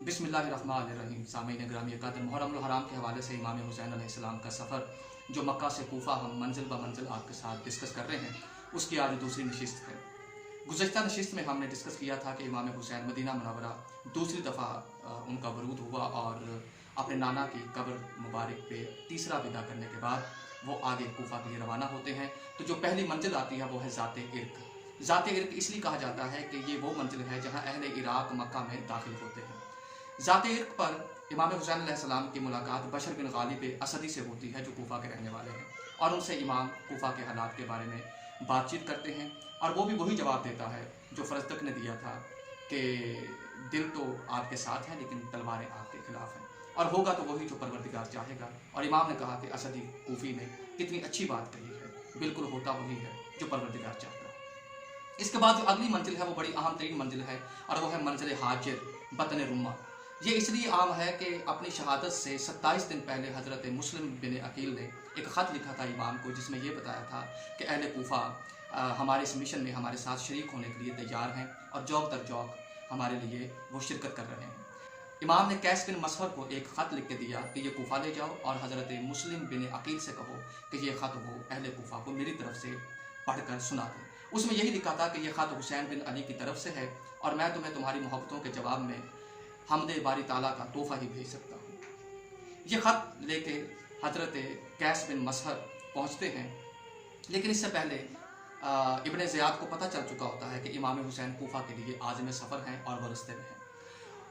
बिस्मिल्लाहिर्रहमानिर्रहीम। सामीन ग्रामी कदर मुहर्रम हराम के हवाले से इमाम हुसैन अलैहिस्सलाम का सफ़र जो मक्का से कूफा हम मंजिल ब मंजिल आपके साथ डिस्कस कर रहे हैं, उसकी आज दूसरी नशिस्त है। गुज़श्ता नशिस्त में हमने डिस्कस किया था कि इमाम हुसैन मदीना मुनव्वरा दूसरी दफ़ा उनका वरूद हुआ और अपने नाना की कब्र मुबारक पे तीसरा विदा करने के बाद वो आगे कूफा के लिए रवाना होते हैं। तो जो पहली मंजिल आती है वो है ज़ाते इर्क। ज़ाते इर्क इसलिए कहा जाता है कि ये वो मंजिल है जहाँ अहले इराक़ मक्का में दाखिल होते हैं। ज़ाते इर्क पर इमाम हुसैन अलैहिस्सलाम की मुलाकात बशर बिन गालिब असदी से होती है जो कूफा के रहने वाले हैं, और उनसे इमाम कूफा के हालात के बारे में बातचीत करते हैं और वो भी वही जवाब देता है जो फरज़दक ने दिया था कि दिल तो आपके साथ है लेकिन तलवारें आपके खिलाफ हैं, और होगा तो वही जो परवरदिगार चाहेगा। और इमाम ने कहा कि असदी कूफी ने कितनी अच्छी बात कही है, बिल्कुल होता वही है जो परवरदिगार चाहता है। इसके बाद जो अगली मंजिल है वो बड़ी अहम तरीन मंजिल है और वो है मंजिल हाजिर बतन रुम्मा। ये इसलिए आम है कि अपनी शहादत से 27 दिन पहले हज़रत मुस्लिम बिन अकील ने एक ख़त लिखा था इमाम को, जिसमें ये बताया था कि अहले कूफा हमारे इस मिशन में हमारे साथ शरीक होने के लिए तैयार हैं और जौक दर जौक हमारे लिए वो शिरकत कर रहे हैं। इमाम ने कैस बिन मसहर को एक ख़त लिख के दिया कि ये कूफा ले जाओ और हज़रत मुस्लिम बिन अकील से कहो कि ये ख़त वो अहले कूफा को मेरी तरफ से पढ़कर सुना दें। उसमें यही लिखा था कि यह ख़त हुसैन बिन अली की तरफ से है और मैं तुम्हें तुम्हारी मोहब्बतों के जवाब में हमदे बारी ताला का तोहफ़ा ही भेज सकता हूँ। ये ख़त लेके हज़रत कैस बिन मसहर पहुँचते हैं, लेकिन इससे पहले इब्ने ज़ियाद को पता चल चुका होता है कि इमाम हुसैन कूफा के लिए आज़म सफ़र हैं और वह रस्ते में हैं।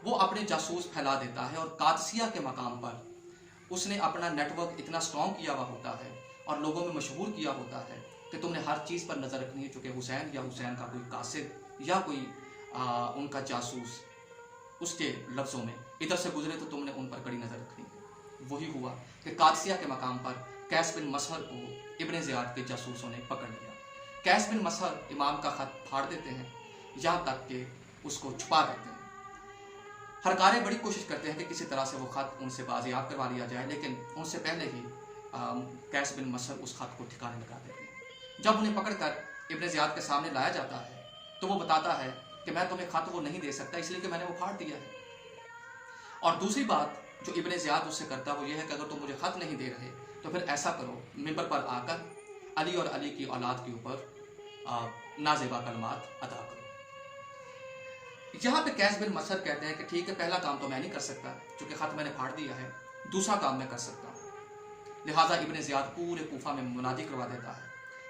वो अपने जासूस फैला देता है और कादसिया के मकाम पर उसने अपना नेटवर्क इतना स्ट्रॉन्ग किया हुआ होता है और लोगों में मशहूर किया होता है कि तुमने हर चीज़ पर नज़र रखनी है, चूँकि हुसैन या हुसैन का कोई कासिद या कोई उनका जासूस उसके लफ्ज़ों में इधर से गुजरे तो तुमने उन पर कड़ी नज़र रखनी है। वही हुआ कि कादसिया के मकाम पर कैस बिन मसहर को इब्ने ज़ियाद के जासूसों ने पकड़ लिया। कैस बिन मसहर इमाम का ख़त फाड़ देते हैं, यहाँ तक कि उसको छुपा देते हैं। हरकारे बड़ी कोशिश करते हैं कि किसी तरह से वो ख़त उनसे बाजियाब करवा लिया जाए, लेकिन उनसे पहले ही कैस बिन मसहर उस ख़त को ठिकाने लगा देते हैं। जब उन्हें पकड़कर इब्ने ज़ियाद के सामने लाया जाता है तो वो बताता है कि मैं तुम्हें ख़त वो नहीं दे सकता इसलिए कि मैंने वो फाड़ दिया है। और दूसरी बात जो इब्ने ज़ियाद उससे करता है वो ये है कि अगर तुम मुझे ख़त नहीं दे रहे तो फिर ऐसा करो, मिंबर पर आकर अली और अली की औलाद के ऊपर नाज़ेबा कलमात अदा करो। यहाँ पे कैस बिन मसहर कहते हैं कि ठीक है, पहला काम तो मैं नहीं कर सकता क्योंकि ख़त मैंने फाड़ दिया है, दूसरा काम मैं कर सकता हूँ। लिहाजा इब्ने ज़ियाद पूरे कूफा में मुनादी करवा देता है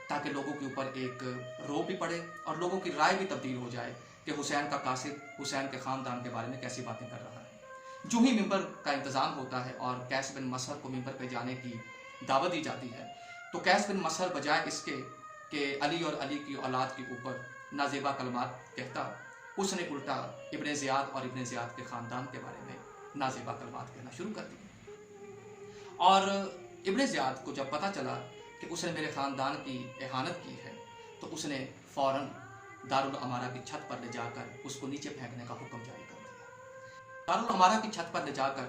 ताकि लोगों के ऊपर एक रोब भी पड़े और लोगों की राय भी तब्दील हो जाए कि हुसैन का कासिद हुसैन के ख़ानदान के बारे में कैसी बातें कर रहा है। जो ही मिंबर का इंतज़ाम होता है और कैस बिन मसहर को मिंबर पे जाने की दावत दी जाती है, तो कैस बिन मसहर बजाय इसके कि अली और अली की औलाद के ऊपर नाज़ेबा कलमात कहता, उसने उल्टा इब्ने ज़ियाद और इब्ने ज़ियाद के ख़ानदान के बारे में नाज़ेबा कलमात कहना शुरू कर दिए। और इब्ने ज़ियाद को जब पता चला कि उसने मेरे ख़ानदान की एहानत की है तो उसने फ़ौरन दारुल अमारा की छत पर ले जाकर उसको नीचे फेंकने का हुक्म जारी कर दिया। दारुल अमारा की छत पर ले जाकर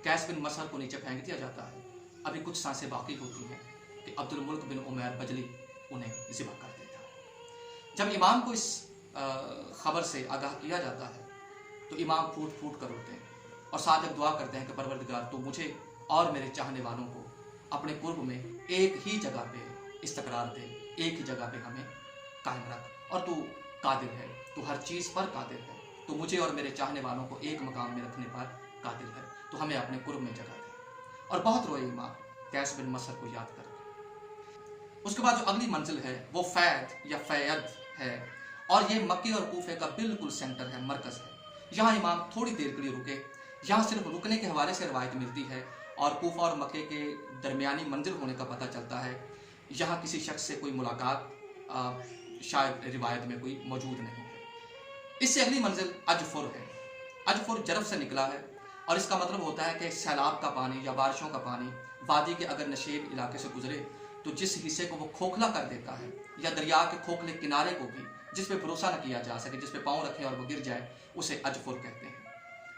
कैस बिन मसहर को नीचे फेंक दिया जाता है। अभी कुछ सांसें बाकी होती हैं कि अब्दुल मुल्क बिन उमैर बजली उन्हें ज़िबा कर देता है। जब इमाम को इस ख़बर से आगाह किया जाता है तो इमाम फूट फूट कर रोते हैं और साथ एक दुआ करते हैं कि परवरदिगार तो मुझे और मेरे चाहने वालों को अपने कुर्ब में एक ही जगह पे इस्तक़रार दे, एक ही जगह पे हमें कायम रख, और तू कादिर है, तू हर चीज़ पर कादिर है, तो मुझे और मेरे चाहने वालों को एक मकाम में रखने पर कादिर है, तो हमें अपने कुर्ब में जगह दे। और बहुत रोए इमाम कैस बिन मसहर को याद कर। उसके बाद जो अगली मंजिल है वो फैद या फैयद है और ये मक्के और कूफे का बिल्कुल सेंटर है, मरकज़ है। यहाँ इमाम थोड़ी देर के लिए रुके। यहाँ सिर्फ रुकने के हवाले से रवायत मिलती है और कूफा और मक्के के दरमियानी मंजिल होने का पता चलता है। यहाँ किसी शख्स से कोई मुलाकात शायद रिवायत में कोई मौजूद नहीं है। इससे अगली मंजिल अजफुर है। अजफुर जरफ से निकला है और इसका मतलब होता है कि सैलाब का पानी या बारिशों का पानी वादी के अगर नशेब इलाके से गुजरे तो जिस हिस्से को वो खोखला कर देता है या दरिया के खोखले किनारे को भी जिस पे भरोसा न किया जा सके, जिस पे पाँव रखें और वो गिर जाए, उसे अजफुर कहते हैं।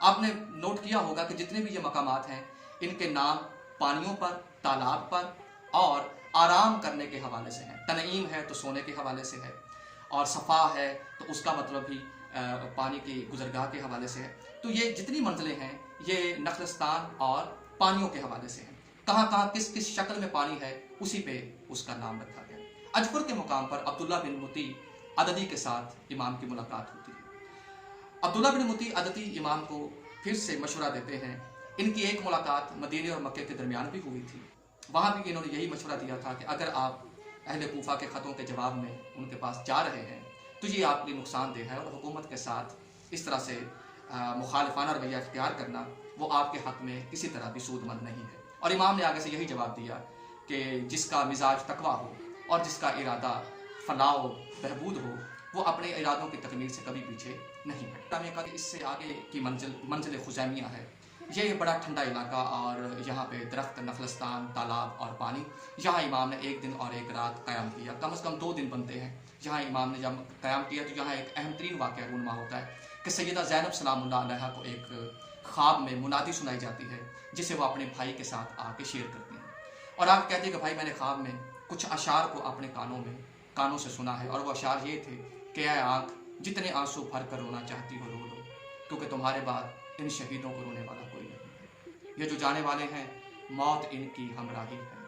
आपने नोट किया होगा कि जितने भी ये मकामात हैं इनके नाम पानियों पर, तालाब पर और आराम करने के हवाले से हैं। तनईम है तो सोने के हवाले से है, और सफ़ा है तो उसका मतलब भी पानी की गुजरगाह के हवाले से है। तो ये जितनी मंजिलें हैं ये नखलस्तान और पानियों के हवाले से हैं। कहाँ कहाँ किस किस शक्ल में पानी है उसी पे उसका नाम रखा गया। अजफर के मुकाम पर अब्दुल्ला बिन मुती अददी के साथ इमाम की मुलाकात होती है। अब्दुल्ला बिन मुती अददी इमाम को फिर से मशवरा देते हैं। इनकी एक मुलाकात मदीने और मक्के के दरमियान भी हुई थी। वहाँ भी इन्होंने यही मशवरा दिया था कि अगर आप अहले कूफा के ख़तों के जवाब में उनके पास जा रहे हैं तो ये आपके लिए नुकसानदेह है और हुकूमत के साथ इस तरह से मुखालिफाना रवैया इख्तियार करना वो आपके हक़ में किसी तरह भी सूदमंद नहीं है। और इमाम ने आगे से यही जवाब दिया कि जिसका मिजाज तकवा हो और जिसका इरादा फलाह बहबूद हो वो अपने इरादों की तकमील से कभी पीछे नहीं हटता। इससे आगे की मंजिल खुजैमिया है। ये बड़ा ठंडा इलाका और यहाँ पे दरख्त, नखलस्तान, तालाब और पानी। यहाँ इमाम ने एक दिन और एक रात क़याम किया। कम से कम 2 दिन बनते हैं। यहाँ इमाम ने जब क़याम किया तो यहाँ एक अहम तरीन वाक़या रूनमा होता है कि सैयदा ज़ैनब सलामुल्लाह अलैहा को एक ख्वाब में मुनादी सुनाई जाती है जिसे वो अपने भाई के साथ आके शेयर करती हैं और आप कहते हैं कि भाई मैंने ख्वाब में कुछ अशार को अपने कानों से सुना है और वो अशार ये थे कि ऐ आँख, जितने आंसू भर कर रोना चाहती हो रो लो, क्योंकि तुम्हारे बाद इन शहीदों को रोने वाला कोई नहीं है। ये जो जाने वाले हैं मौत इनकी हमराही है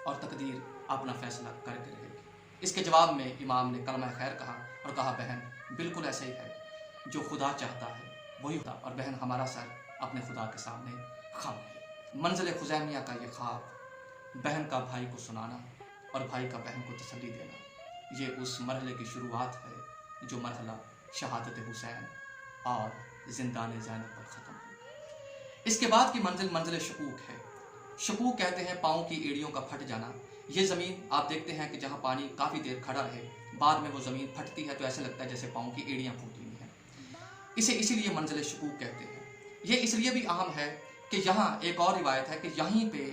और तकदीर अपना फैसला करके रहेगी। इसके जवाब में इमाम ने कलमा खैर कहा और कहा बहन बिल्कुल ऐसे ही है, जो खुदा चाहता है वही होता। और बहन हमारा सर अपने खुदा के सामने खाम है। मंजिल खुजैमिया का ये ख्वाब बहन का भाई को सुनाना और भाई का बहन को तसल्ली देना, ये उस मरहले की शुरुआत है जो मरहला शहादत हुसैन और जिंदान ज़ैनब पर ख़त्म हुई। इसके बाद की मंजिल शकूक है। शकूक कहते हैं पाँव की एड़ियों का फट जाना। ये ज़मीन आप देखते हैं कि जहाँ पानी काफ़ी देर खड़ा रहे बाद में वो ज़मीन फटती है तो ऐसे लगता है जैसे पाँव की एड़ियाँ फूटी हुई हैं। इसे इसीलिए मंजिल शकूक कहते हैं। ये इसलिए भी अहम है कि यहाँ एक और रिवायत है कि यहीं पे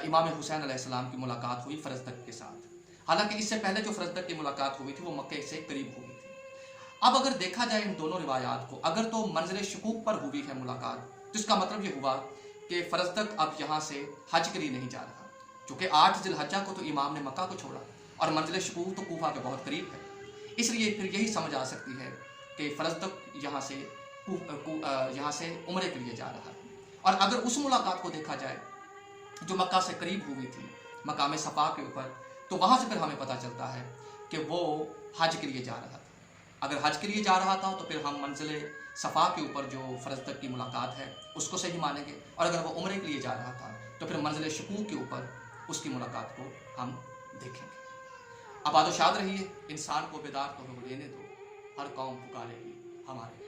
इमाम हुसैन अलैहिस्सलाम की मुलाकात हुई फरजदक के साथ। हालांकि इससे पहले जो फरजदक की मुलाकात हुई थी वो मक्के से करीब हुई थी। अब अगर देखा जाए इन दोनों रिवायात को, अगर तो मंजिल शकूक पर हुई है मुलाकात तो इसका मतलब ये हुआ कि फरजदक अब यहाँ से हज के लिए नहीं जा रहा, चूँकि 8 ज़िलहज्जा को तो इमाम ने मक्का को छोड़ा और मंजिल शकूक तो कूफा के बहुत करीब है। इसलिए फिर यही समझ आ सकती है कि फरजदक यहाँ से उम्रे के लिए जा रहा है। और अगर उस मुलाकात को देखा जाए जो मक्का से करीब हुई थी मकाम सफ़ा के ऊपर, तो वहाँ से फिर हमें पता चलता है कि वो हज के लिए जा रहा था। अगर हज के लिए जा रहा था तो फिर हम मंजिल सफ़ा के ऊपर जो फरजदक की मुलाकात है उसको सही मानेंगे, और अगर वो उम्रे के लिए जा रहा था तो फिर मंजिल शकूक के ऊपर उसकी मुलाकात को हम देखेंगे। आबाद शाद रहिए। इंसान को बेदार तो लेने दो, हर कौम पुकारेगी हमारे